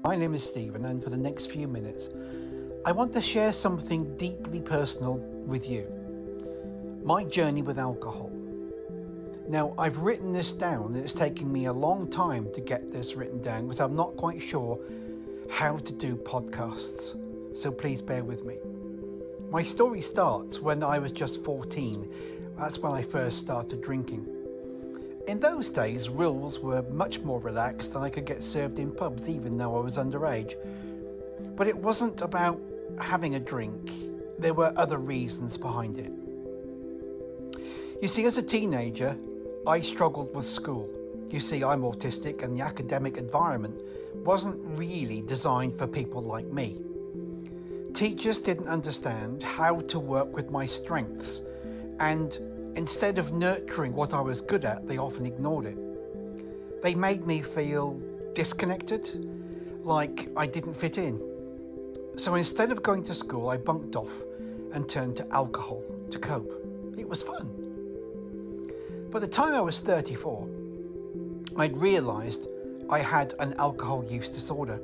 My name is Stephen, and for the next few minutes, I want to share something deeply personal with you. My journey with alcohol. Now, I've written this down, and it's taken me a long time to get this written down because I'm not quite sure how to do podcasts, so please bear with me. My story starts when I was just 14. That's when I first started drinking. In those days, rules were much more relaxed and I could get served in pubs even though I was underage. But it wasn't about having a drink. There were other reasons behind it. You see, as a teenager, I struggled with school. You see, I'm autistic and the academic environment wasn't really designed for people like me. Teachers didn't understand how to work with my strengths, and instead of nurturing what I was good at, they often ignored it. They made me feel disconnected, like I didn't fit in. So instead of going to school, I bunked off and turned to alcohol to cope. It was fun. By the time I was 34, I'd realised I had an alcohol use disorder.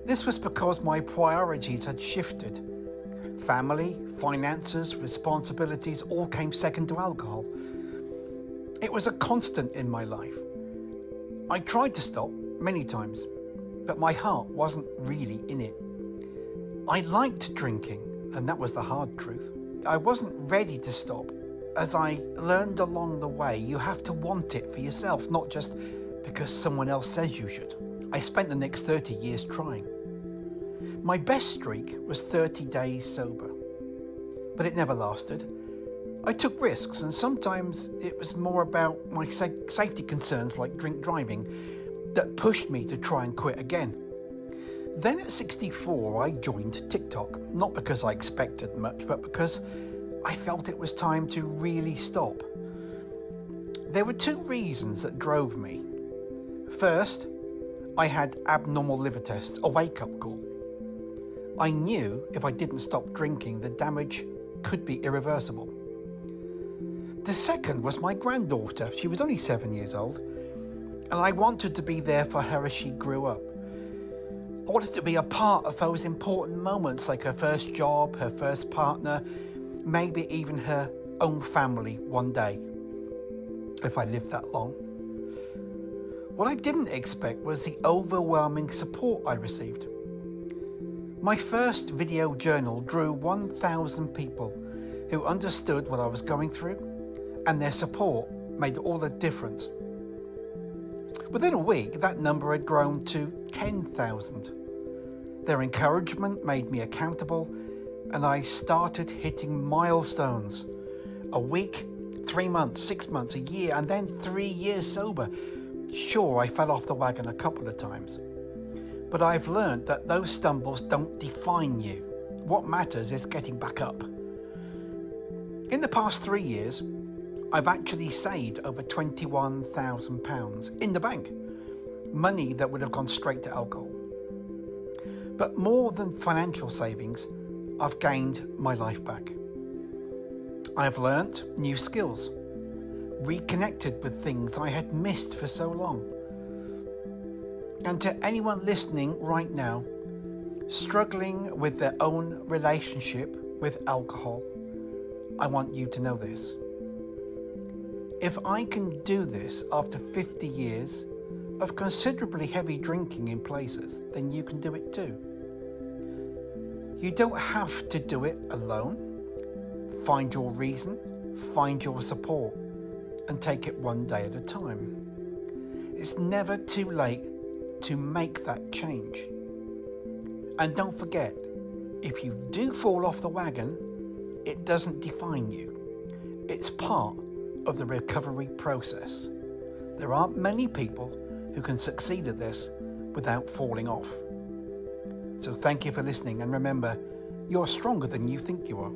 This was because my priorities had shifted. Family, finances, responsibilities all came second to alcohol. It was a constant in my life. I tried to stop many times, but my heart wasn't really in it. I liked drinking, and that was the hard truth. I wasn't ready to stop. As I learned along the way, you have to want it for yourself, not just because someone else says you should. I spent the next 30 years trying. My best streak was 30 days sober, but it never lasted. I took risks, and sometimes it was more about my safety concerns like drink driving that pushed me to try and quit again. Then at 64, I joined TikTok, not because I expected much, but because I felt it was time to really stop. There were two reasons that drove me. First, I had abnormal liver tests, a wake-up call. I knew if I didn't stop drinking, the damage could be irreversible. The second was my granddaughter. She was only 7 years old, and I wanted to be there for her as she grew up. I wanted to be a part of those important moments like her first job, her first partner, maybe even her own family one day, if I lived that long. What I didn't expect was the overwhelming support I received. My first video journal drew 1,000 people who understood what I was going through, and their support made all the difference. Within a week, that number had grown to 10,000. Their encouragement made me accountable, and I started hitting milestones. A week, 3 months, 6 months, a year, and then 3 years sober. Sure, I fell off the wagon a couple of times, but I've learned that those stumbles don't define you. What matters is getting back up. In the past 3 years, I've actually saved over £21,000 in the bank. Money that would have gone straight to alcohol. But more than financial savings, I've gained my life back. I've learnt new skills, reconnected with things I had missed for so long. And to anyone listening right now, struggling with their own relationship with alcohol, I want you to know this. If I can do this after 50 years of considerably heavy drinking in places, then you can do it too. You don't have to do it alone. Find your reason, find your support, and take it one day at a time. It's never too late to make that change. And don't forget, if you do fall off the wagon, it doesn't define you. It's part of the recovery process. There aren't many people who can succeed at this without falling off. So thank you for listening, and remember, you're stronger than you think you are.